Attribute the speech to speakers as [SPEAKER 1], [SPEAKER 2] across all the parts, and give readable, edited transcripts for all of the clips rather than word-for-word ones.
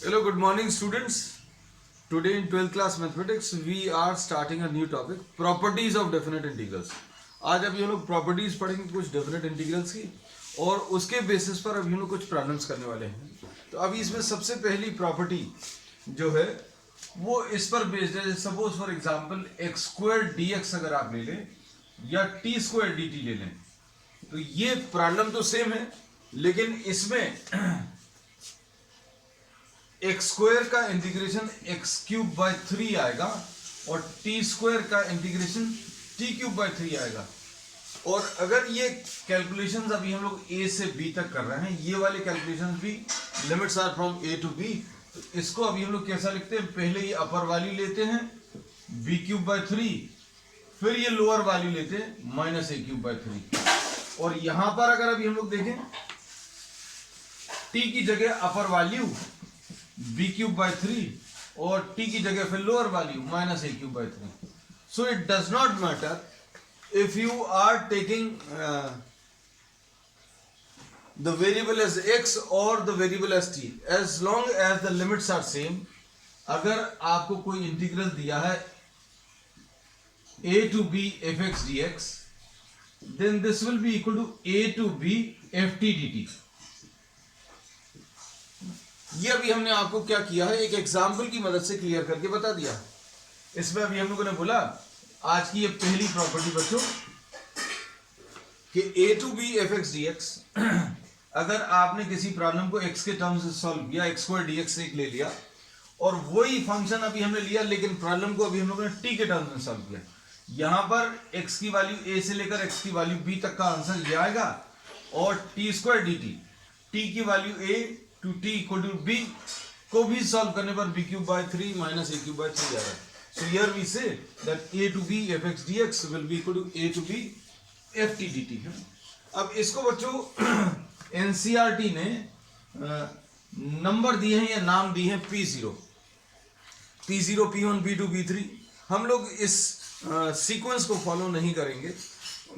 [SPEAKER 1] Hello, good morning, students. Today in 12th class mathematics, we are starting a new topic, properties of definite integrals. आज अभी हम लोग properties पढ़ेंगे कुछ definite integrals की और उसके बेसिस पर अभी हम लोग कुछ प्रॉब्लम्स करने वाले हैं. तो अभी इसमें सबसे पहली प्रॉपर्टी जो है वो इस पर बेस्ड है. Suppose for example x square D X अगर आप ले लें या टी स्क्वायर डी टी ले लें तो ये प्रॉब्लम तो सेम है, लेकिन इसमें एक्स स्क्वायर का इंटीग्रेशन एक्स क्यूब बाय 3 आएगा और टी स्क्वायर का इंटीग्रेशन टी क्यूब बाय 3 आएगा. और अगर ये कैलकुलेशंस अभी हम लोग ए से बी तक कर रहे हैं, ये वाले कैलकुलेशंस भी limits are from A to B, तो इसको अभी हम लोग कैसा लिखते हैं, पहले ये अपर वैल्यू लेते हैं बी क्यूब बाय 3, फिर ये लोअर वैल्यू लेते हैं माइनस ए क्यूब बाय 3. और यहां पर अगर अभी हम लोग देखें टी की जगह upper value B cube by 3 और टी की जगह फिर lower value minus A cube by 3. So it does not matter if you are taking the variable as X और the variable as T, as long as the limits are same. अगर आपको कोई integral दिया है a to b fx dx, then this will be equal to a to b ft dt. ये अभी हमने आपको क्या किया है, एक एग्जाम्पल की मदद से क्लियर करके बता दिया. इसमें अभी हम लोगों ने बोला आज की ये पहली प्रॉपर्टी बच्चों कि a to b fx dx, अगर आपने किसी प्रॉब्लम को x के टर्म्स से सॉल्व किया, x स्क्वायर dx से ले लिया और वही फंक्शन अभी हमने लिया, लेकिन प्रॉब्लम को अभी हम लोगों ने t के टर्म्स में सॉल्व किया. यहां पर x की वैल्यू a से लेकर x की वैल्यू b तक का आंसर ये आएगा और टी स्क्वायर डी टी की value a to T equal to b को भी सॉल्व करने पर b cube by 3 minus a cube by 3 आ रहा है. So here we say that a to b fx dx will be equal to a to b ft dt. अब इसको बच्चों एनसीईआरटी ने नंबर दिए हैं या नाम दिए हैं p0, p1, p2, p3. हम लोग इस सीक्वेंस को फॉलो नहीं करेंगे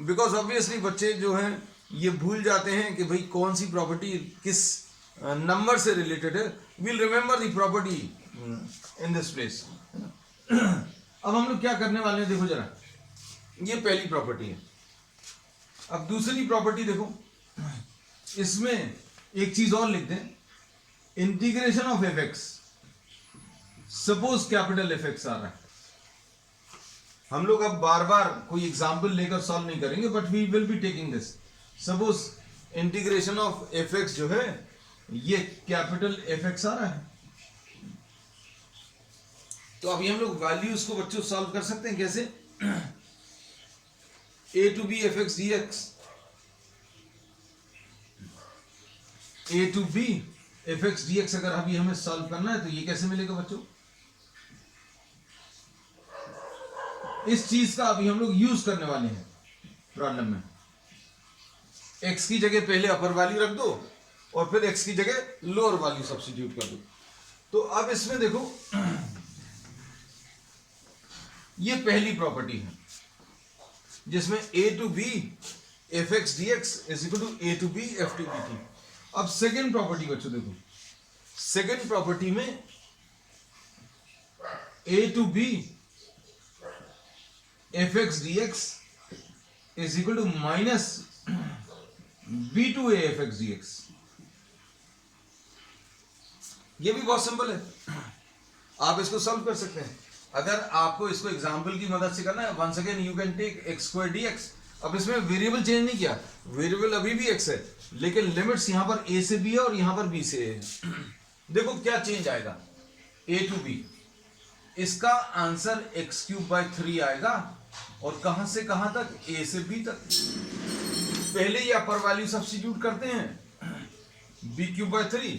[SPEAKER 1] बिकॉज ऑब्वियसली बच्चे जो हैं ये भूल जाते हैं कि भाई कौन सी प्रॉपर्टी किस नंबर से रिलेटेड है. Will remember the property in this place. अब हम लोग क्या करने वाले हैं, देखो जरा, ये पहली प्रॉपर्टी है. अब दूसरी प्रॉपर्टी देखो, इसमें एक चीज और लिख दें, integration of F X. Suppose capital F X आ रहा है. हम लोग अब बार बार कोई एग्जाम्पल लेकर सॉल्व नहीं करेंगे, but we will be taking this. Suppose integration of F X जो है ये कैपिटल एफ एक्स आ रहा है, तो अभी हम लोग वैल्यूज को बच्चों सॉल्व कर सकते हैं कैसे. A to B F X D X, A to B F X D X अगर अभी हमें सॉल्व करना है तो ये कैसे मिलेगा बच्चों. इस चीज का अभी हम लोग यूज करने वाले हैं प्रॉब्लम में. x की जगह पहले अपर वैल्यू रख दो और फिर x की जगह लोअर वैल्यू सब्स्टिट्यूट कर दो. तो अब इसमें देखो ये पहली प्रॉपर्टी है जिसमें a to b F X D X is equal to a to b F T D T. अब सेकेंड प्रॉपर्टी बच्चों देखो, सेकेंड प्रॉपर्टी में a to b F X D X is equal to minus B to A F X D X. ये भी बहुत simple है, आप इसको सॉल्व कर सकते हैं. अगर आपको इसको एग्जांपल की मदद से करना है, once again you can take X square D X. अब इसमें वेरिएबल चेंज नहीं किया, वेरिएबल अभी भी एक्स है, लेकिन लिमिट्स यहां पर ए से बी है और यहां पर बी से ए है. देखो क्या चेंज आएगा, ए टू बी, इसका आंसर एक्स क्यूब बाय 3 आएगा और कहां से कहां तक, ए से बी तक. पहले ये अपर वैल्यू सब्स्टिट्यूट करते हैं बी क्यूब बाय 3,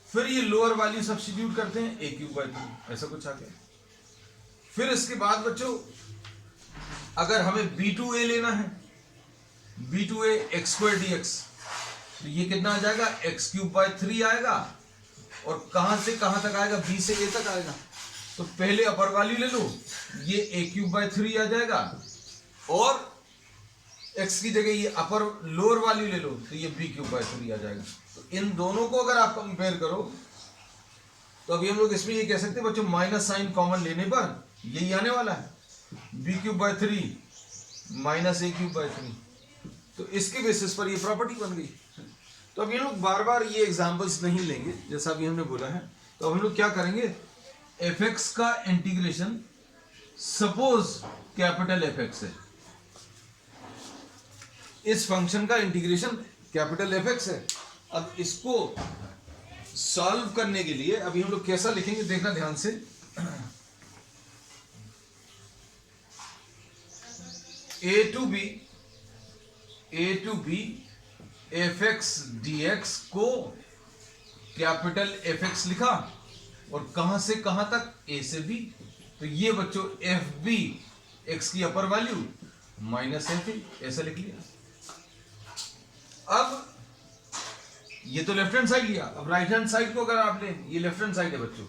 [SPEAKER 1] फिर ये लोअर वैल्यू सब्स्टिट्यूट करते हैं ए क्यूब बाय 3, ऐसा कुछ आ गया. फिर इसके बाद बच्चों अगर हमें बी टू ए लेना है, B to A X square D X, तो ये कितना आ जाएगा, एक्स क्यूब बाय 3 आएगा और कहां से कहां तक आएगा, बी से ए तक आएगा. तो पहले अपर वैल्यू ले लो, ये ए क्यूब बाय 3 आ जाएगा और x की जगह ये अपर लोअर वैल्यू ले लो तो ये b क्यूब बाय 3 आ जाएगा. तो इन दोनों को अगर आप कंपेयर करो तो अभी हम लोग इसमें ये कह सकते हैं बच्चों, माइनस साइन कॉमन लेने पर यही आने वाला है, b³/3 माइनस a³/3। तो इसके बेसिस पर ये प्रॉपर्टी बन गई। तो अब ये लोग बार बार ये एग्जांपल्स नहीं लेंगे, जैसा अभी हमने बोला है। तो अब हम लोग क्या करेंगे, fx का इंटीग्रेशन, सपोज कैपिटल fx है, इस फंक्शन का इंटीग्रेशन कैपिटल fx है। अब इसको सॉल्व करने के लिए अभी हम लोग कैसा लिखेंगे, देखना ध्यान से। a to B fx dx को कैपिटल fx लिखा, और कहां से कहां तक, a से b। तो ये बच्चों fb x की अपर वैल्यू माइनस fa, ऐसा लिख लिया। अब ये तो लेफ्ट हैंड साइड लिया, अब राइट हैंड साइड को अगर आप लें, ये लेफ्ट हैंड साइड है बच्चों,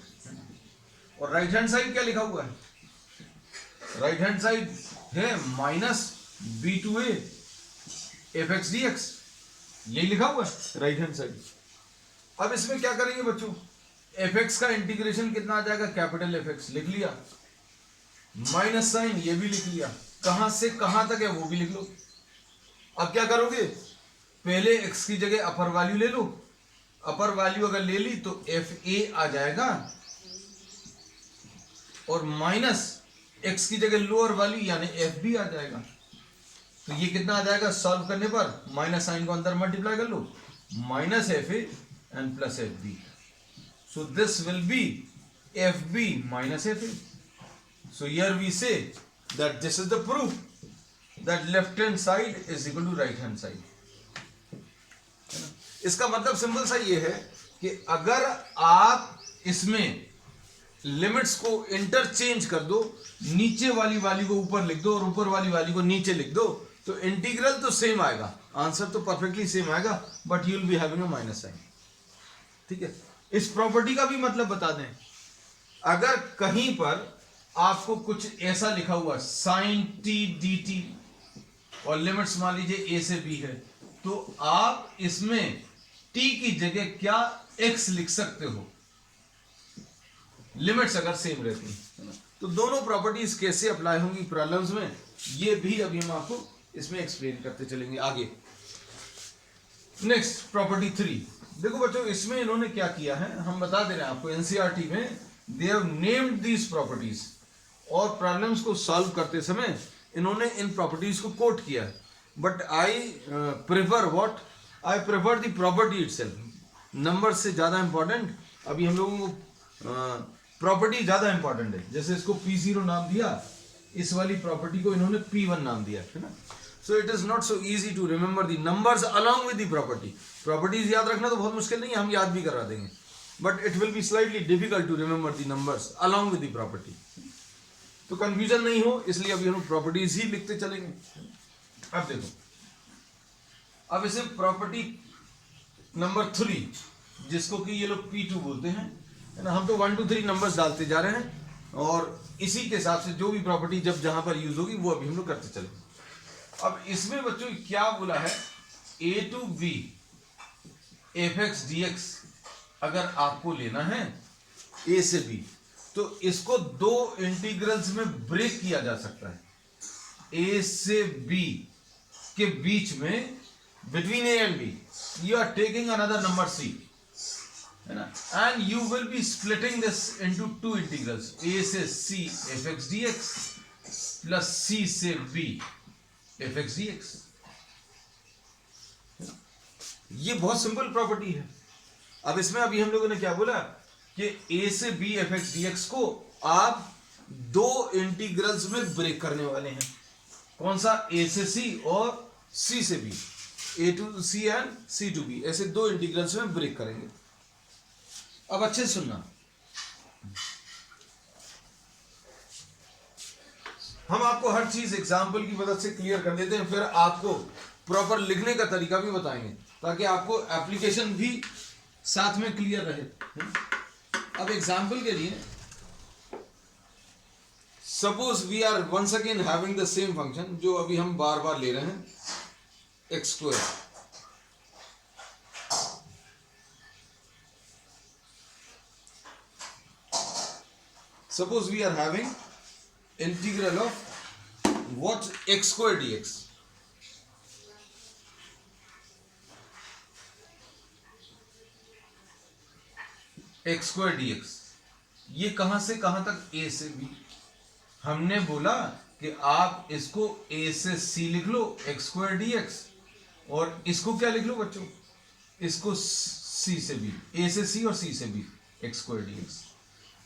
[SPEAKER 1] और राइट हैंड साइड क्या लिखा हुआ है, राइट हैंड साइड है माइनस b/a fx dx, यही लिखा हुआ है राइट हैंड साइड। अब इसमें क्या करेंगे बच्चों, fx का इंटीग्रेशन कितना आ जाएगा, कैपिटल fx लिख लिया, माइनस साइन ये भी लिख लिया, कहां से कहां तक है वो भी लिख लो। अब क्या करोगे, पहले x की जगह अपर वैल्यू ले लो, अपर वैल्यू अगर ले ली तो fa आ जाएगा, और माइनस x की जगह लोअर वैल्यू यानी fb आ जाएगा। तो ये कितना आ जाएगा सॉल्व करने पर, माइनस साइन को अंदर मल्टीप्लाई कर लो, minus fa and plus fb। So this will be fb minus fa। So here we say that this is the proof that left hand side is equal to right hand side. इसका मतलब simple सा ये है कि अगर आप इसमें limits को इंटरचेंज कर दो, नीचे वाली वैल्यू को ऊपर लिख दो और ऊपर वाली वैल्यू को नीचे लिख दो, तो इंटीग्रल तो सेम आएगा, आंसर तो परफेक्टली सेम आएगा, but you will be having a minus sign. ठीक है, इस प्रॉपर्टी का भी मतलब बता दें, अगर कहीं पर आपको कुछ ऐसा लिखा हुआ साइन t dt और लिमिट्स मान लीजिए a से b है, तो आप इसमें t की जगह क्या x लिख सकते हो, लिमिट्स अगर सेम रहती है। तो दोनों प्रॉपर्टीज कैसे अप्लाई होंगी प्रॉब्लम्स में, ये भी अभी हम आपको इसमें एक्सप्लेन करते चलेंगे आगे। Next property 3। देखो बच्चों, इसमें इन्होंने क्या किया है, हम बता दे रहे हैं आपको, एनसीईआरटी में they have named these properties, और प्रॉब्लम्स को सॉल्व करते समय इन्होंने इन प्रॉपर्टीज को कोट किया है। But I prefer what, I prefer the property itself. Number से ज्यादा इंपॉर्टेंट अभी हम लोगों को प्रॉपर्टी ज्यादा इंपॉर्टेंट है। जैसे इसको P0 नाम दिया, इस वाली प्रॉपर्टी को इन्होंने P1 नाम दिया है ना। So it is not so easy to remember the numbers along with the property. Properties याद रखना तो बहुत मुश्किल नहीं है, हम याद भी करवा देंगे, but it will be slightly difficult to remember the numbers along with the property. तो कंफ्यूजन नहीं हो, इसलिए अभी हम प्रॉपर्टीज ही लिखते चलेंगे। अब देखो, अब इसे प्रॉपर्टी नंबर 3, जिसको कि ये लोग P2 बोलते हैं, है ना। हम तो 1 2 3 नंबर्स डालते जा रहे हैं, और इसी के हिसाब से जो भी प्रॉपर्टी जब जहां पर यूज होगी वो अभी हम लोग करते चलेंगे। अब इसमें बच्चों क्या बोला है, a to b fx dx अगर आपको लेना है a से b, तो इसको दो इंटीग्रल्स में ब्रेक किया जा सकता है। a से b के बीच में, between a and b, you are taking another number c, है ना, and you will be splitting this into two integrals, a से c fx dx plus c से b fx dx। ये बहुत सिंपल प्रॉपर्टी है। अब इसमें अभी हम लोगों ने क्या बोला कि a से b fx dx को आप दो इंटीग्रल्स में ब्रेक करने वाले हैं। कौन सा, a से c और c से b, a to c and c to b, ऐसे दो इंटीग्रल्स में ब्रेक करेंगे। अब अच्छे से सुनना, हम आपको हर चीज एग्जाम्पल की मदद से क्लियर कर देते हैं, फिर आपको प्रॉपर लिखने का तरीका भी बताएंगे, ताकि आपको एप्लीकेशन भी साथ में क्लियर रहे। अब एग्जाम्पल के लिए, suppose we are once again having the same function जो अभी हम बार बार ले रहे हैं, x²। suppose we are having integral of what x square dx. x square dx, ये कहां से कहां तक, a से b. हमने बोला कि आप इसको a से c लिख लो x square dx, और इसको क्या लिख लो बच्चों, इसको c से b, a से c और c से b x square dx.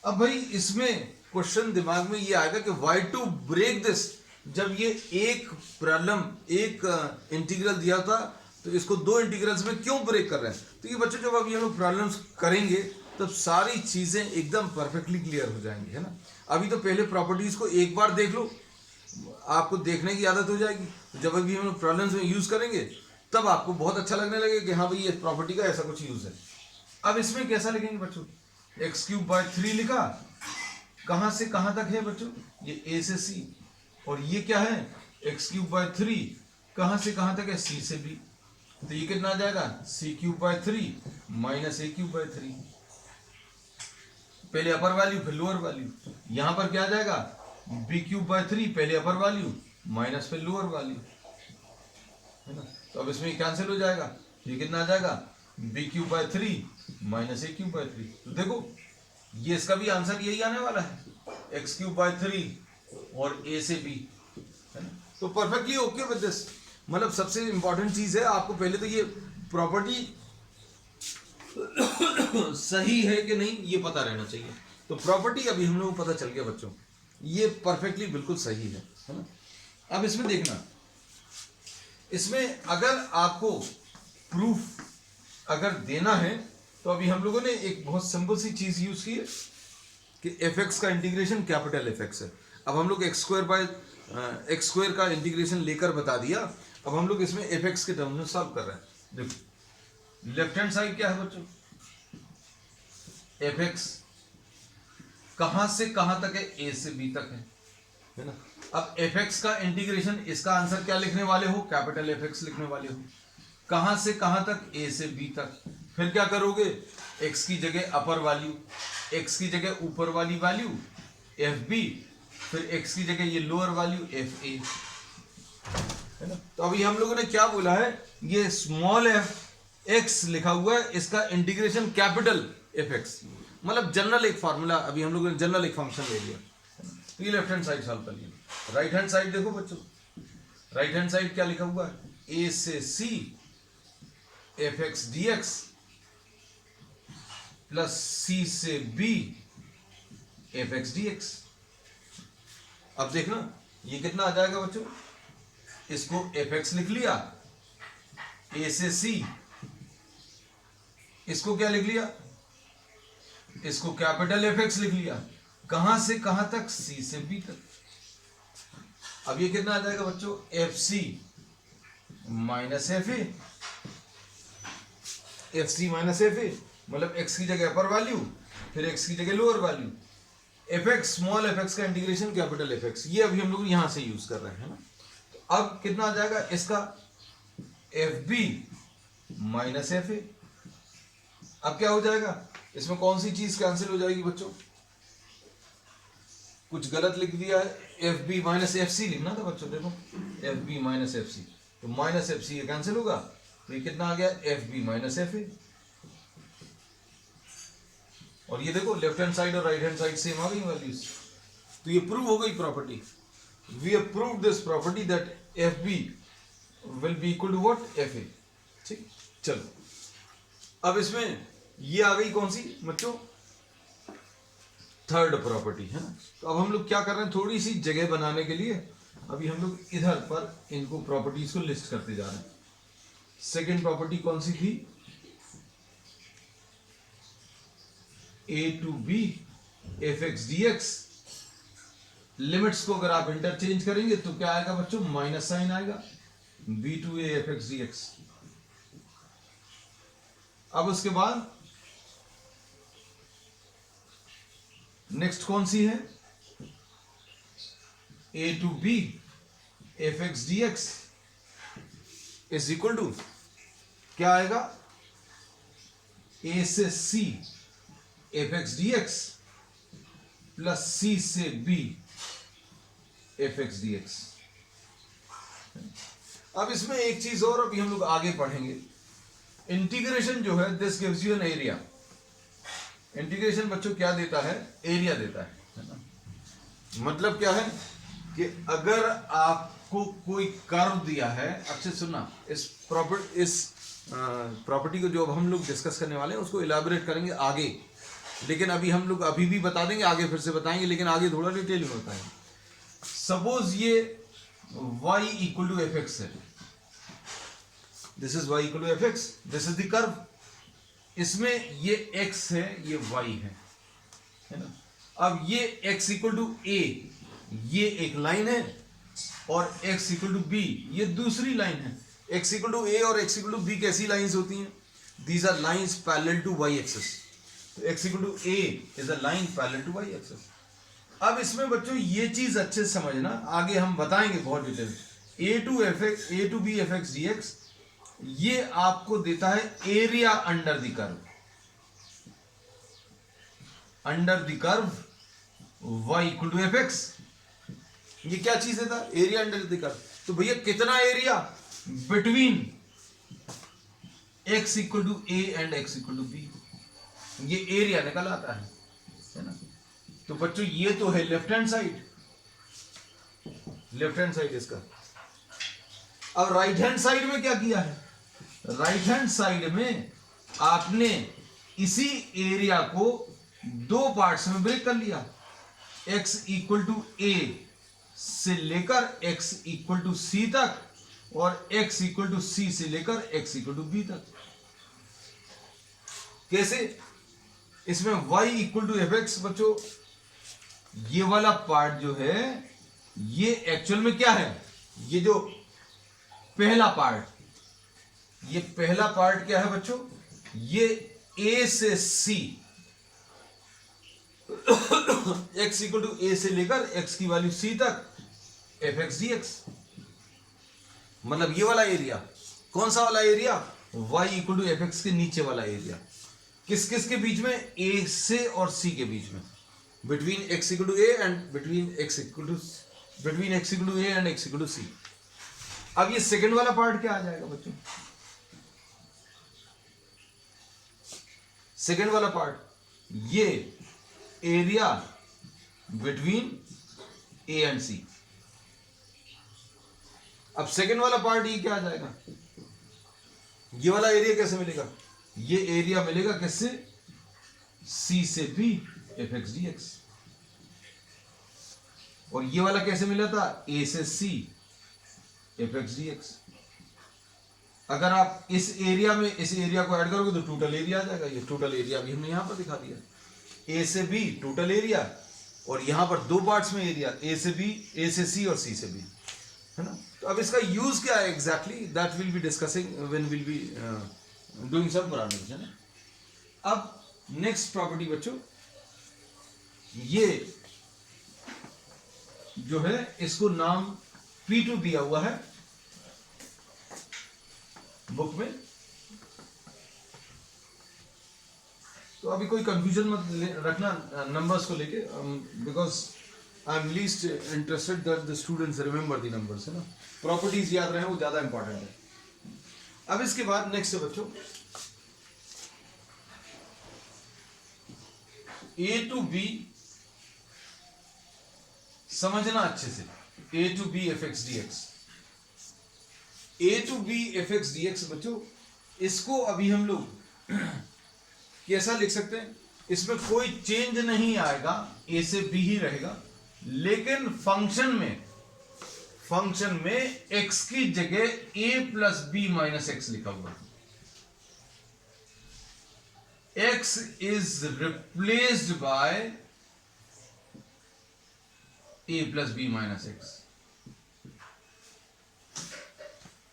[SPEAKER 1] अब भाई इसमें क्वेश्चन दिमाग में ये आएगा कि why to break this, जब ये एक प्रॉब्लम एक इंटीग्रल दिया था तो इसको दो इंटीग्रल्स में क्यों ब्रेक कर रहे हैं. तो ये बच्चों जब अभी हम लोग प्रॉब्लम्स करेंगे तब सारी चीजें एकदम परफेक्टली क्लियर हो जाएंगी, है ना. अभी तो पहले प्रॉपर्टीज को एक बार देख लो, आपको देखने की आदत हो जाएगी. जब अभी हम लोग प्रॉब्लम्स में यूज करेंगे तब आपको बहुत अच्छा लगने लगेगा कि हाँ भाई ये प्रॉपर्टी का ऐसा कुछ यूज है. अब इसमें कैसा लिखेंगे बच्चों, एक्स क्यूब बाय 3 लिखा, कहां से कहां तक है बच्चों, ये a से c, और ये क्या है एक्स क्यूब बाय 3, कहां से कहां तक है c से b. तो ये कितना आ जाएगा c cube by 3 minus a cube by 3. पहले अपर वैल्यू फिर लोअर वैल्यू. यहां पर क्या आ जाएगा b क्यूब बाय 3, पहले अपर वैल्यू माइनस फिर लोअर वैल्यू, है ना. तो अब इसमें कैंसिल हो जाएगा, ये कितना आ जाएगा b cube by 3 minus a cube by 3. तो देखो ये इसका भी आंसर यही आने वाला है, x क्यूब बाय 3 और a से b, है ना. तो परफेक्टली ओके विद दिस. मतलब सबसे इंपॉर्टेंट चीज है आपको पहले तो ये प्रॉपर्टी सही है कि नहीं ये पता रहना चाहिए. तो प्रॉपर्टी अभी हम लोगों को पता चल गया बच्चों, ये परफेक्टली बिल्कुल सही है ना. अब इसमें देखना, इसमें अगर आपको प्रूफ अगर देना है तो अभी हम लोगों ने एक बहुत सिंपल सी चीज यूज की है कि fx का इंटीग्रेशन कैपिटल fx है. अब हम लोग एक्स स्क्वायर का इंटीग्रेशन लेकर बता दिया. अब हम लोग इसमें fx के टर्म में सॉल्व कर रहे हैं. देखो लेफ्ट हैंड साइड क्या है बच्चों, fx कहां से कहां तक है, a से b तक है ना. अब fx का इंटीग्रेशन, इसका आंसर क्या लिखने वाले हो, कैपिटल fx लिखने वाले हो. कहां से कहां तक, a से b तक. फिर क्या करोगे, x की जगह अपर वैल्यू, x की जगह ऊपर वाली वैल्यू fb, फिर x की जगह ये लोअर वैल्यू fa, है ना. तो अभी हम लोगों ने क्या बोला है, ये स्मॉल x लिखा हुआ है, इसका इंटीग्रेशन कैपिटल fx. मतलब जनरल एक फार्मूला, अभी हम लोगों ने जनरल एक फंक्शन ले लिया. तो ये लेफ्ट हैंड साइड सॉल्व कर लिया. राइट हैंड साइड देखो बच्चों, राइट हैंड साइड क्या लिखा हुआ है, a से c fx dx plus c से b fx dx. अब देखना ये कितना आ जाएगा बच्चों, इसको fx लिख लिया, a से c, इसको क्या लिख लिया, इसको कैपिटल fx लिख लिया. कहां से कहां तक, c से b तक. अब ये कितना आ जाएगा बच्चों, fc minus fa, fc minus fa, मतलब x की जगह अपर वैल्यू फिर x की जगह lower value, fx small fx का इंटीग्रेशन कैपिटल fx. ये अभी हम लोग यहां से यूज कर रहे हैं ना. तो अब कितना आ जाएगा इसका fb माइनस fa. अब क्या हो जाएगा, इसमें कौन सी चीज कैंसिल हो जाएगी बच्चों, कुछ गलत लिख दिया है, fb माइनस fc लिखना था बच्चों. देखो fb माइनस fc, तो माइनस fc ये कैंसिल होगा, तो ये कितना आ गया fb माइनस fa. और ये देखो लेफ्ट हैंड साइड और राइट हैंड साइड सेम आ गई वैल्यूज. तो ये प्रूव हो गई property. We have proved this property that fb will be equal to what, fa. ठीक, चलो अब इसमें ये आ गई कौन सी बच्चों, थर्ड प्रॉपर्टी, है ना. तो अब हम लोग क्या कर रहे हैं, थोड़ी सी जगह बनाने के लिए अभी हम लोग इधर पर इनको प्रॉपर्टीज को लिस्ट करते जा रहे हैं. सेकेंड प्रॉपर्टी कौन सी थी, a to b fx dx. Limits को अगर आप इंटरचेंज करेंगे तो क्या आएगा बच्चों, माइनस साइन आएगा, b to a fx dx. अब उसके बाद नेक्स्ट कौन सी है, a to b fx dx is equal to क्या आएगा, a से c fx dx plus C से B F X D X. अब इसमें एक चीज और अभी हम लोग आगे पढ़ेंगे। इंटीग्रेशन जो है this gives you an area. Integration बच्चों क्या देता है? एरिया देता है ना। मतलब क्या है कि अगर आपको कोई कर्व दिया है, अच्छे सुनना, इस प्रॉपर्टी को जो अब हम लोग डिस्कस करने वाले हैं उसको इलाबोरेट करेंगे आगे, लेकिन अभी हम लोग अभी भी बता देंगे, आगे फिर से बताएंगे, लेकिन आगे थोड़ा डिटेल में बताएंगे। सपोज ये y equal to F X है, this is y equal to F X, this is the curve. इसमें ये x है, ये y है ना। अब ये x इक्वल टू a, ये एक लाइन है, और x इक्वल टू b ये दूसरी लाइन है। x इक्वल टू a और x इक्वल टू b कैसी लाइंस होती हैं? These are lines parallel to y axis. तो x equal to a is a line parallel to y axis. अब इसमें बच्चों ये चीज अच्छे से समझना, आगे हम बताएंगे बहुत detail. a to b F X D X ये आपको देता है area under the curve, under the curve y equal to F X. ये क्या चीज देता है? Area under the curve. तो भैया कितना area between x equal to a and x equal to b, ये एरिया निकल आता है ना। तो बच्चों ये तो है left hand side, left hand side इसका। अब राइट हैंड साइड में क्या किया है? राइट हैंड साइड में आपने इसी एरिया को दो पार्ट्स में ब्रेक कर लिया, x इक्वल टू a से लेकर x इक्वल टू c तक, और x इक्वल टू c से लेकर x इक्वल टू b तक। कैसे? इसमें y equal to F X बच्चों, ये वाला पार्ट जो है ये एक्चुअल में क्या है? ये जो पहला पार्ट, ये पहला पार्ट क्या है बच्चों? ये a से c, x equal to a से लेकर x की वैल्यू c तक एफ एक्स डी एक्स। मतलब ये वाला एरिया, कौन सा वाला area? y equal to F X के नीचे वाला एरिया। किस किस के बीच में? a से और c के बीच में, between x equal to a and between x equal to a and x equal to c। अब ये सेकंड वाला पार्ट क्या आ जाएगा बच्चों? सेकंड वाला पार्ट ये area between a and c। अब सेकंड वाला पार्ट ये क्या आ जाएगा? ये वाला एरिया कैसे मिलेगा? ये एरिया मिलेगा किससे? c से b F X D x. और ये वाला कैसे मिला था? a से c F X D X. अगर आप इस एरिया में इस एरिया को ऐड करोगे तो टोटल एरिया आ जाएगा। ये टोटल एरिया भी हमने यहां पर दिखा दिया, a से b टोटल एरिया, और यहां पर दो पार्ट्स में एरिया, a से b, a से c और c से b, है ना। तो अब इसका यूज क्या है exactly, that will be discussing when will be doing some problems, है ना। अब नेक्स्ट प्रॉपर्टी बच्चों, ये जो है इसको नाम P2 दिया हुआ है बुक में। तो अभी कोई कंफ्यूजन मत रखना नंबर्स को लेके, because I am least interested that the students remember the numbers, है ना। प्रॉपर्टीज याद रहे वो ज्यादा इंपॉर्टेंट है। अब इसके बाद नेक्स्ट है बच्चों A टू B, समझना अच्छे से। A to B F X D X, A to B F X D X बच्चों, इसको अभी हम लोग कैसा लिख सकते हैं? इसमें कोई चेंज नहीं आएगा, A से B ही रहेगा, लेकिन फंक्शन में x की जगह a plus b minus x लिखा हुआ है। x is replaced by a plus b minus x.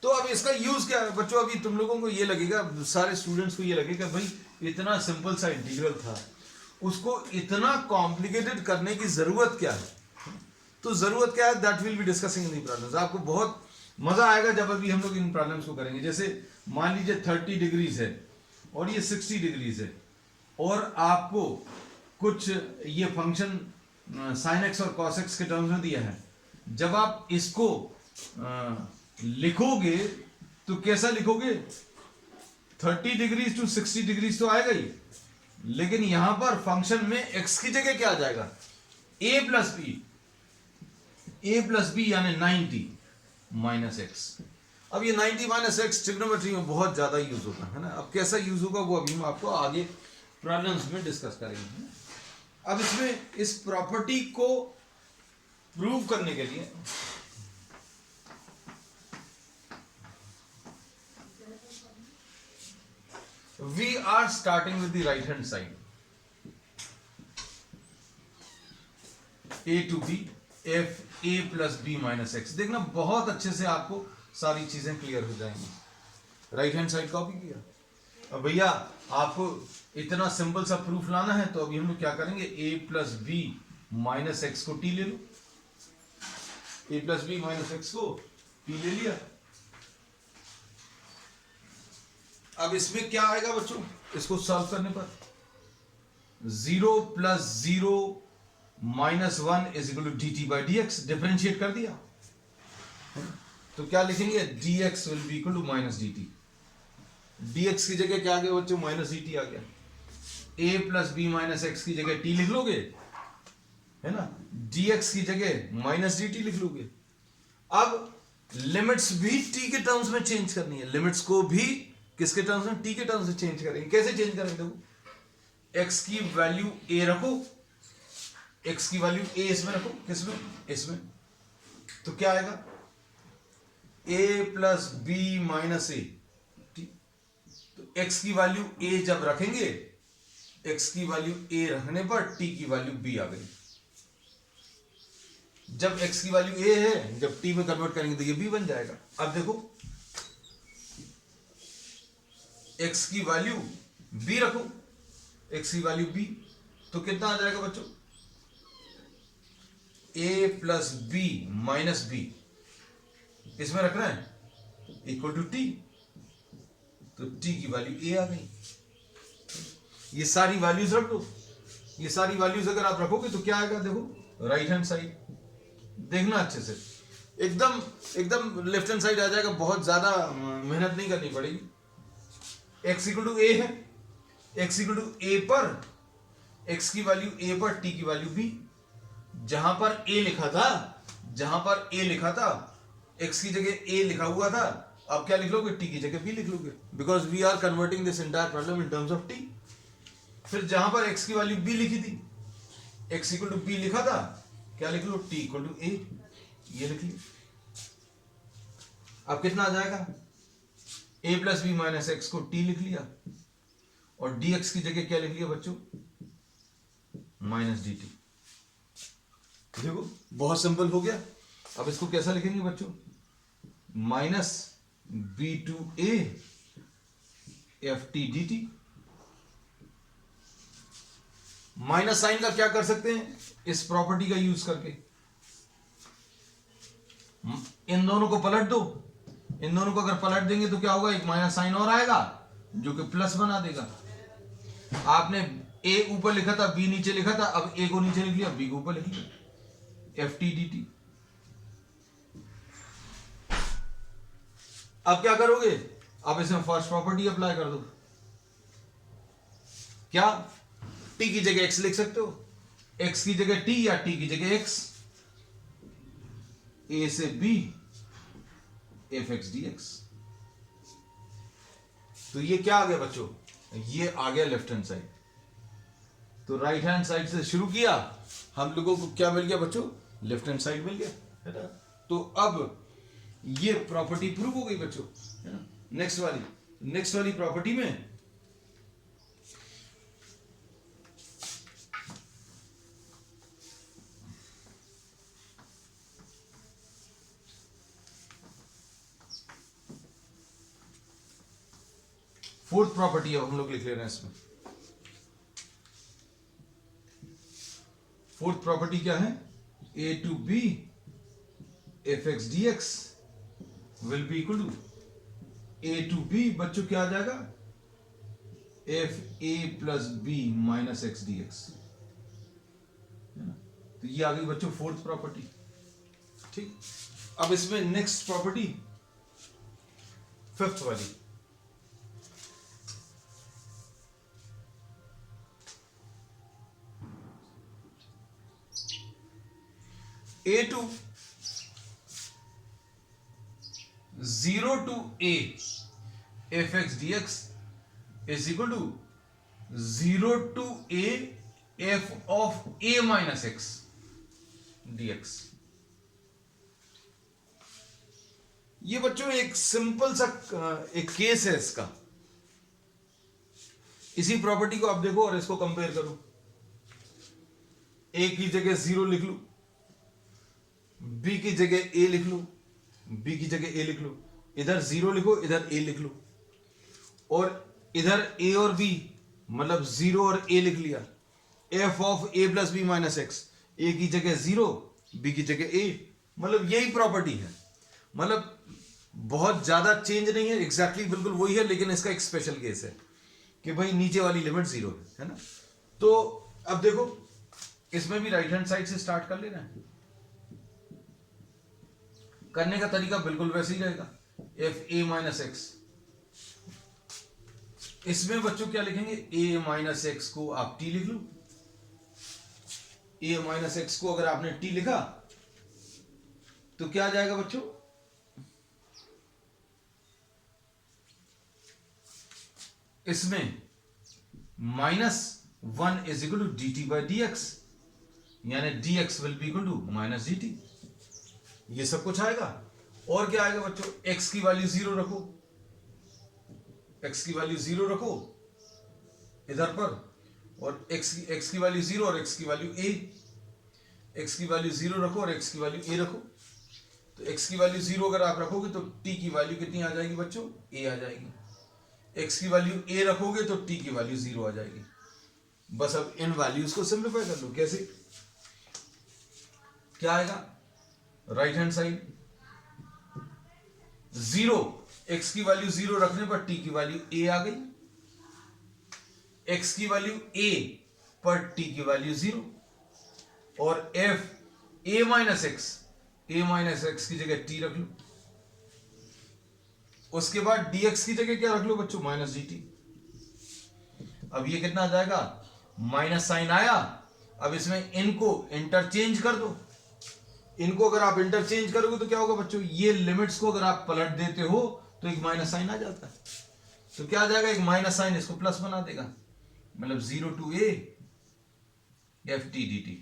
[SPEAKER 1] तो अब इसका यूज क्या है बच्चों? अभी तुम लोगों को ये लगेगा, सारे स्टूडेंट्स को ये लगेगा भाई इतना सिंपल सा इंटीग्रल था, उसको इतना कॉम्प्लिकेटेड करने की जरूरत क्या है? तो जरूरत क्या है, that will be discussing in the problems. आपको बहुत मजा आएगा जब अभी हम लोग इन प्रॉब्लम्स को करेंगे। जैसे मान लीजिए 30 डिग्रीज है और ये 60 डिग्रीज है, और आपको कुछ ये फंक्शन साइन एक्स और कॉस एक्स के टर्म्स में दिया है, जब आप इसको लिखोगे तो कैसा लिखोगे, 30 डिग्रीज टू 60 डिग्रीज तो आएगा ही, लेकिन यहां पर फंक्शन में एक्स की जगह क्या आ जाएगा, ए प्लस बी यानी 90 माइनस एक्स। अब ये 90 माइनस एक्स ट्रिग्नोमेट्री में बहुत ज्यादा यूज होता है ना। अब कैसा यूज होगा वो अभी हम आपको आगे प्रॉब्लम्स में डिस्कस करेंगे। अब इसमें इस प्रॉपर्टी को प्रूव करने के लिए we are starting with the right hand side, A to B F A plus B minus X. देखना बहुत अच्छे से आपको सारी चीजें क्लियर हो जाएंगी। राइट हैंड साइड कॉपी किया। अब भैया आपको इतना सिंपल सा प्रूफ लाना है तो अभी हम लोग क्या करेंगे, ए प्लस बी माइनस एक्स को टी ले लो, ए प्लस बी माइनस एक्स को टी ले लिया। अब इसमें क्या आएगा बच्चों, इसको सॉल्व करने पर 0 plus 0 minus 1 is equal to D T by D X. Differentiate कर दिया तो क्या लिखेंगे, dx will be equal to minus D T. dx की जगह क्या आ गया बच्चों, माइनस डी टी आ गया। a plus B minus X की जगह t लिख लोगे, है ना, dx की जगह माइनस डी टी लिख लोगे। अब लिमिट्स भी t के टर्म्स में चेंज करनी है, लिमिट्स को भी किसके टर्म्स में, t के टर्म्स में चेंज करेंगे। कैसे चेंज करेंगे, देखो x की वैल्यू a रखो, x की वैल्यू a इसमें रखो, किसमें, इसमें, तो क्या आएगा, a प्लस बी माइनस ए। तो x की वैल्यू a जब रखेंगे, x की वैल्यू a रखने पर t की वैल्यू b आ गई। जब x की वैल्यू a है, जब t में कन्वर्ट करेंगे तो ये b बन जाएगा। अब देखो x की वैल्यू b रखो, x की वैल्यू b, तो कितना आ जाएगा बच्चों, a plus B minus B, इसमें रखना है इक्वल टू टी, तो t की वैल्यू a आ गई। ये सारी वैल्यूज रख दो, ये सारी वैल्यूज अगर आप रखोगे तो क्या आएगा, देखो राइट हैंड साइड, देखना अच्छे से, एकदम एकदम लेफ्ट हैंड साइड आ जाएगा, बहुत ज्यादा मेहनत नहीं करनी पड़ेगी। x इक्वल टू a है, x इक्वल टू a पर x की वैल्यू a पर t की वैल्यू b। जहां पर a लिखा था, जहां पर a लिखा था, x की जगह a लिखा हुआ था, अब क्या लिख लोगे, t की जगह b लिख लोगे, because we are converting this entire problem in terms of t। फिर जहां पर x की वैल्यू b लिखी थी, x इक्वल टू b लिखा था, क्या लिख लो, t इक्वल टू a, ये लिख लिया। अब कितना आ जाएगा, a plus B minus X को t लिख लिया, और dx की जगह क्या लिख लिया बच्चों, माइनस डी टी। देखो बहुत सिंपल हो गया। अब इसको कैसा लिखेंगे बच्चों, minus B to A F T D T. Minus sign का क्या कर सकते हैं, इस प्रॉपर्टी का यूज करके इन दोनों को पलट दो, इन दोनों को अगर पलट देंगे तो क्या होगा, एक माइनस साइन और आएगा जो कि प्लस बना देगा। आपने ए ऊपर लिखा था, बी नीचे लिखा था, अब ए को नीचे लिख लिया, बी को ऊपर लिख लिया, एफ टी डी टी। अब क्या करोगे, अब इसमें फर्स्ट प्रॉपर्टी अप्लाई कर दो। क्या, t की जगह x लिख सकते हो, x की जगह t या t की जगह x, a से b F X D X. तो ये क्या आ गया बच्चों, ये आ गया लेफ्ट हैंड साइड। तो राइट हैंड साइड से शुरू किया, हम लोगों को क्या मिल गया बच्चों, लेफ्ट हैंड साइड मिल गया, है ना। तो अब ये प्रॉपर्टी प्रूव हो गई बच्चों, है ना। नेक्स्ट वाली प्रॉपर्टी में फोर्थ प्रॉपर्टी अब हम लोग लिख ले रहे हैं इसमें। फोर्थ प्रॉपर्टी क्या है, A to B F X D X will be equal to A to B, बच्चों क्या आ जाएगा, F A plus B minus X D X, तो ये आ गई बच्चों फोर्थ प्रॉपर्टी। ठीक, अब इसमें नेक्स्ट प्रॉपर्टी फिफ्थ वाली, a2 0 to a fx dx is equal to 0 to a f of a minus x dx। ये बच्चों एक सिंपल सा एक केस है इसका। इसी प्रॉपर्टी को आप देखो और इसको कंपेयर करो। a की जगह 0 लिख लो, b की जगह a लिख लो, b की जगह a लिख लो, इधर 0 लिखो, इधर a लिख लो, और इधर a और b मतलब 0 और a लिख लिया। f of a plus B minus X, a की जगह 0, b की जगह a, मतलब यही प्रॉपर्टी है। मतलब बहुत ज्यादा चेंज नहीं है, एग्जैक्टली बिल्कुल वही है, लेकिन इसका एक स्पेशल केस है कि भाई नीचे वाली लिमिट 0 है ना। तो अब देखो इसमें भी राइट हैंड साइड से स्टार्ट कर लेना है। करने का तरीका बिल्कुल वैसे ही रहेगा, एफ ए माइनस एक्स। इसमें बच्चों क्या लिखेंगे, a माइनस एक्स को आप t लिख लो। a माइनस एक्स को अगर आपने t लिखा तो क्या आ जाएगा बच्चों, इसमें -1 is equal to D T by D X, यानी dx will be equal to minus D T. ये सब कुछ आएगा। और क्या आएगा बच्चों, x की वैल्यू 0 रखो, x की वैल्यू 0 रखो इधर पर, और x की वैल्यू 0 और x की वैल्यू a, x की वैल्यू 0 रखो और x की वैल्यू a रखो। तो x की वैल्यू 0 अगर आप रखोगे तो t की वैल्यू कितनी आ जाएगी बच्चों, a आ जाएगी। x की वैल्यू a रखोगे तो t की वैल्यू 0 आ जाएगी। बस अब इन वैल्यूज को सिंप्लीफाई कर लो। कैसे, क्या आएगा, राइट हैंड साइड 0, x की वैल्यू 0 रखने पर t की वैल्यू a आ गई, x की वैल्यू a पर t की वैल्यू 0, और f a माइनस एक्स की जगह t रख लो। उसके बाद dx की जगह क्या रख लो बच्चों, माइनस डी टी। अब ये कितना आ जाएगा, माइनस साइन आया। अब इसमें इनको इंटरचेंज कर दो। इनको अगर आप इंटरचेंज करोगे तो क्या होगा बच्चों, ये लिमिट्स को अगर आप पलट देते हो तो एक माइनस साइन आ जाता है। तो क्या आ जाएगा, एक माइनस साइन इसको प्लस बना देगा, मतलब 0 to a F T D T.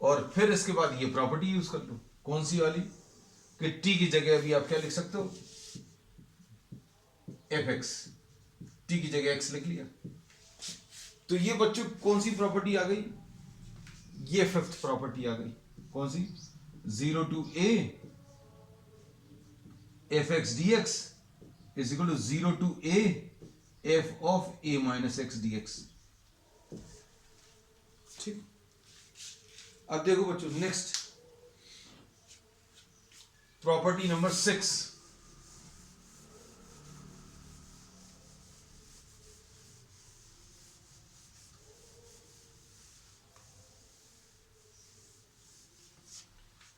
[SPEAKER 1] और फिर इसके बाद ये प्रॉपर्टी यूज कर लो, कौन सी वाली, कि t की जगह अभी आप क्या लिख सकते हो, एफ एक्स, t की जगह x लिख लिया। तो ये बच्चों कौन सी प्रॉपर्टी आ गई, ये फिफ्थ प्रॉपर्टी आ गई। कौन सी, 0 to a F X D X is equal to 0 to a F of a minus X D X. ठीक, अब देखो बच्चों next property number 6।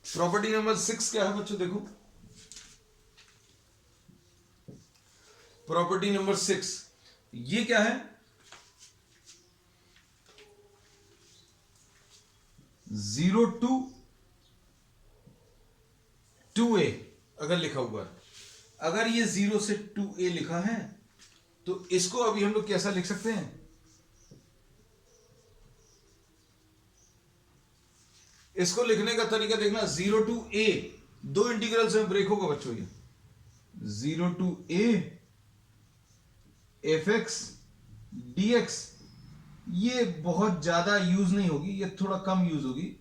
[SPEAKER 1] Property number 6 क्या है बच्चों, देखो प्रॉपर्टी नंबर 6 ये क्या है, 0 to 2a अगर लिखा हुआ है, अगर ये 0 से 2a लिखा है तो इसको अभी हम लोग कैसा लिख सकते हैं, इसको लिखने का तरीका देखना, 0 to a, दो इंटीग्रल्स में ब्रेक होगा बच्चों, ये 0 to a F X D X, ये बहुत ज्यादा यूज नहीं होगी, ये थोड़ा कम यूज होगी।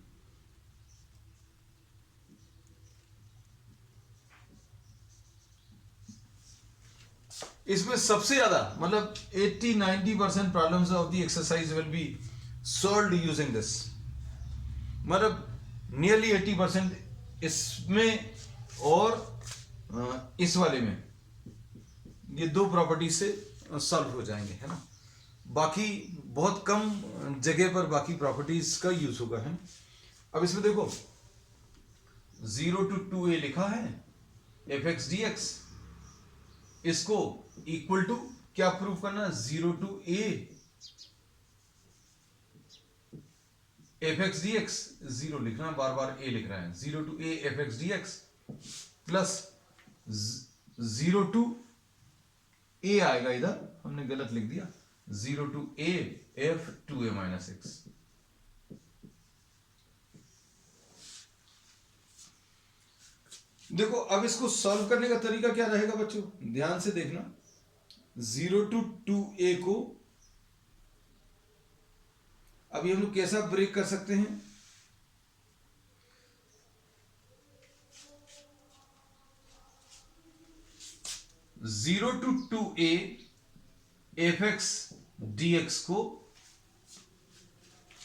[SPEAKER 1] इसमें सबसे ज्यादा मतलब 80-90% problems of the exercise will be solved using this, मतलब नियरली 80% इसमें और इस वाले में ये दो प्रॉपर्टी से सॉल्व हो जाएंगे, है ना। बाकी बहुत कम जगह पर बाकी प्रॉपर्टीज का यूज होगा है। अब इसमें देखो 0 to 2a लिखा है एफ एक्स डी एक्स, इसको इक्वल टू क्या प्रूव करना, 0 to a F X D x, 0 लिखना बार बार a लिख रहा है, 0 to a F X D X plus 0 to a आएगा, इधर हमने गलत लिख दिया, 0 to a f 2a minus x. देखो अब इसको सॉल्व करने का तरीका क्या रहेगा बच्चों, ध्यान से देखना। 0 to 2a को अभी हम लोग कैसा ब्रेक कर सकते हैं, zero to 2a F X D X को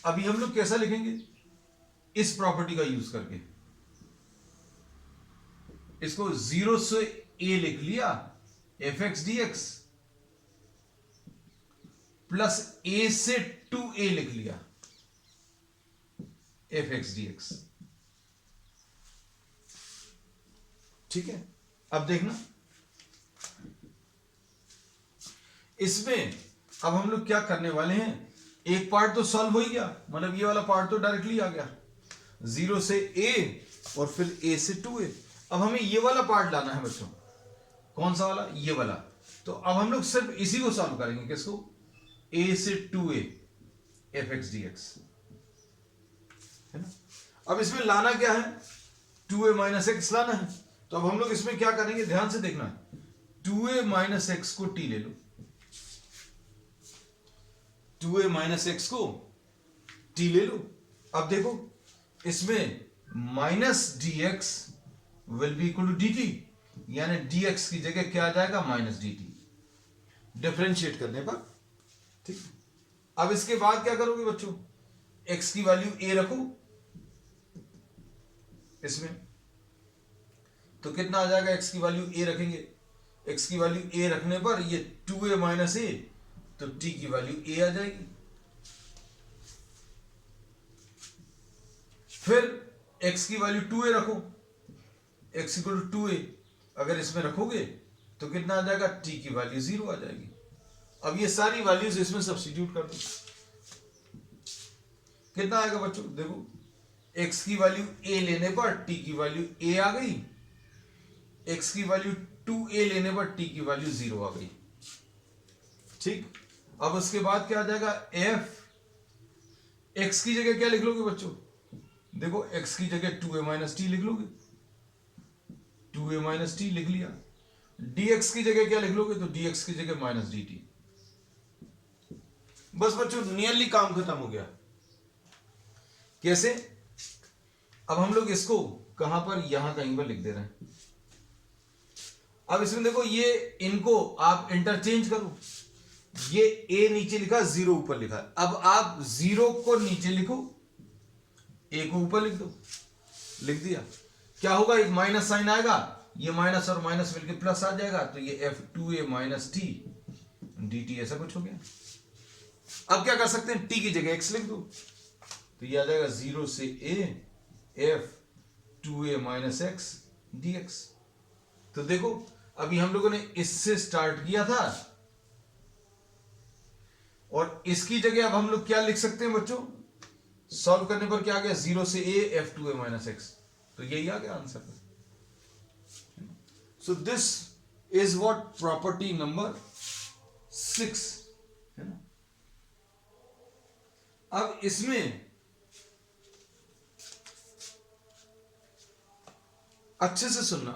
[SPEAKER 1] अभी हम लोग कैसा लिखेंगे, इस प्रॉपर्टी का यूज करके। इसको 0 से a लिख लिया F X D X, plus a से 2a लिख लिया एफ एक्स डी एक्स। ठीक है, अब देखना इसमें अब हम लोग क्या करने वाले हैं, एक पार्ट तो सॉल्व हो ही गया, मतलब ये वाला पार्ट तो डायरेक्टली आ गया 0 से a और फिर a से 2a। अब हमें ये वाला पार्ट लाना है बच्चों, कौन सा वाला, ये वाला। तो अब हम लोग सिर्फ इसी को सॉल्व करेंगे, किसको, a से 2a F X D x, है ना। अब इसमें लाना क्या है, 2a माइनस एक्स लाना है। तो अब हम लोग इसमें क्या करेंगे, ध्यान से देखना, 2a माइनस एक्स को t ले लो, 2a माइनस एक्स को t ले लो। अब देखो इसमें minus D X will be equal to D T, यानी dx की जगह क्या आ जाएगा, माइनस डी टी, डिफरेंशिएट करने पर। ठीक, अब इसके बाद क्या करोगे बच्चों, x की वैल्यू a रखो इसमें, तो कितना आ जाएगा, x की वैल्यू a रखेंगे, x की वैल्यू a रखने पर ये 2a माइनस a, तो t की वैल्यू a आ जाएगी। फिर x की वैल्यू 2a रखो, x इक्वल टू 2a, अगर इसमें रखोगे तो कितना आ जाएगा, t की वैल्यू 0 आ जाएगी। अब ये सारी वैल्यूज इसमें सब्स्टिट्यूट कर दो, कितना आएगा बच्चों, देखो x की वैल्यू a लेने पर t की वैल्यू a आ गई, x की वैल्यू 2a लेने पर t की वैल्यू 0 आ गई। ठीक, अब उसके बाद क्या आ जाएगा, f, x की जगह क्या लिख लोगे बच्चों, देखो x की जगह 2a माइनस टी लिख लोगे, 2a माइनस टी लिख लिया। dx की जगह क्या लिख लोगे, तो dx की जगह माइनस डी टी। बस बच्चों नियरली काम खत्म हो गया। कैसे, अब हम लोग इसको कहां पर, यहां कहीं पर लिख दे रहे हैं। अब इसमें देखो ये इनको आप इंटरचेंज करो, ये a नीचे लिखा, 0 ऊपर लिखा, अब आप 0 को नीचे लिखो, a को ऊपर लिख दो, लिख दिया। क्या होगा, एक माइनस साइन आएगा, ये माइनस और माइनस मिलके प्लस आ जाएगा, तो ये f2a minus T D T, ऐसा कुछ हो गया। अब क्या कर सकते हैं, t की जगह x लिख दो, तो ये आ जाएगा 0 से a f2a minus X D X. तो देखो अभी हम लोगों ने इससे स्टार्ट किया था, और इसकी जगह अब हम लोग क्या लिख सकते हैं बच्चों, सॉल्व करने पर क्या आ गया, 0 से a f2a माइनस एक्स, तो यही आ गया answer. So this is what property number 6 है ना। अब इसमें अच्छे से सुनना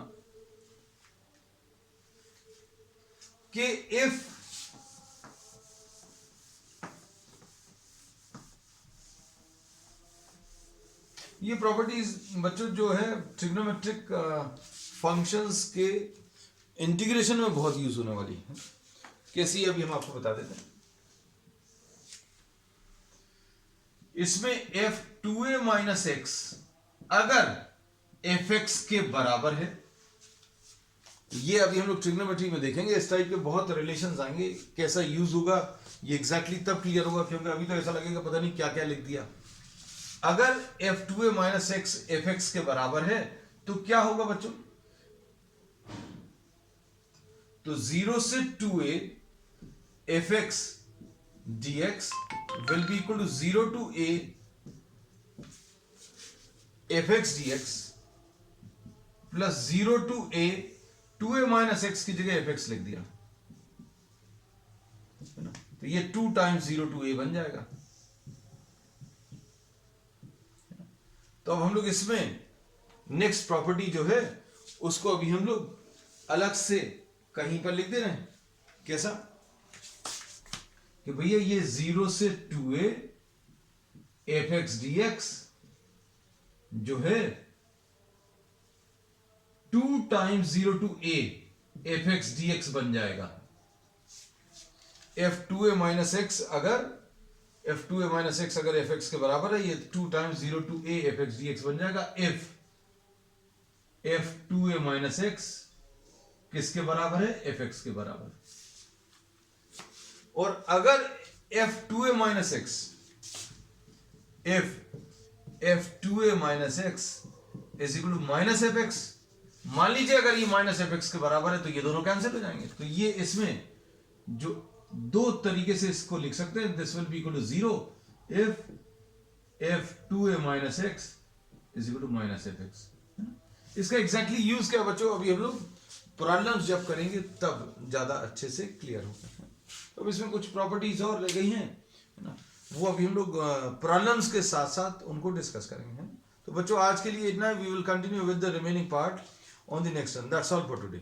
[SPEAKER 1] कि इफ ये प्रॉपर्टीज बच्चों जो है ट्रिग्नोमेट्रिक फंक्शंस के इंटीग्रेशन में बहुत यूज होने वाली है। कैसी, अभी हम आपको बता देते हैं। इसमें f2a माइनस एक्स अगर fx के बराबर है, ये अभी हम लोग ट्रिग्नोमेट्री में देखेंगे, इस टाइप के बहुत रिलेशंस आएंगे, कैसा यूज होगा ये एग्जैक्टली तब क्लियर होगा क्योंकि अभी तो ऐसा लगेगा पता नहीं क्या क्या लिख दिया। अगर f2a minus x F X के बराबर है तो क्या होगा बच्चों, तो 0 से 2a F X D X will be equal to 0 to a F X D X plus 0 to a 2a minus X की जगह एफ एक्स लिख दिया, है ना, तो ये 2 times 0 to a बन जाएगा। तो अब हम लोग इसमें नेक्स्ट प्रॉपर्टी जो है उसको अभी हम लोग अलग से कहीं पर लिख दे रहे हैं। कैसा कि भैया ये 0 से 2a F X D x जो है 2 times 0 to a F X D x बन जाएगा। f2a माइनस एक्स अगर f2a माइनस एक्स अगर एफ एक्स के बराबर है, ये 2 times 0 to a F X D x बन जाएगा। if f2a माइनस एक्स किसके बराबर है, एफ एक्स के बराबर। और अगर f2a minus X f2a minus X is equal to minus F X, मान लीजिए अगर ये माइनस एफ एक्स के बराबर है तो ये दोनों कैंसिल हो जाएंगे। तो ये इसमें जो दो तरीके से इसको लिख सकते हैं, this will be equal to 0 if f2a minus X is equal to minus F X. इसका एग्जैक्टली यूज क्या बच्चों, अभी हम लोग प्रॉब्लम्स जब करेंगे तब ज्यादा अच्छे से क्लियर होगा। तो इसमें कुछ प्रॉपर्टीज और रह गई हैं, है ना, वो अभी हम लोग प्रॉब्लम्स के साथ साथ उनको डिस्कस करेंगे, है ना। तो बच्चों आज के लिए इतना, we will continue with the remaining part on the next one. That's all for today.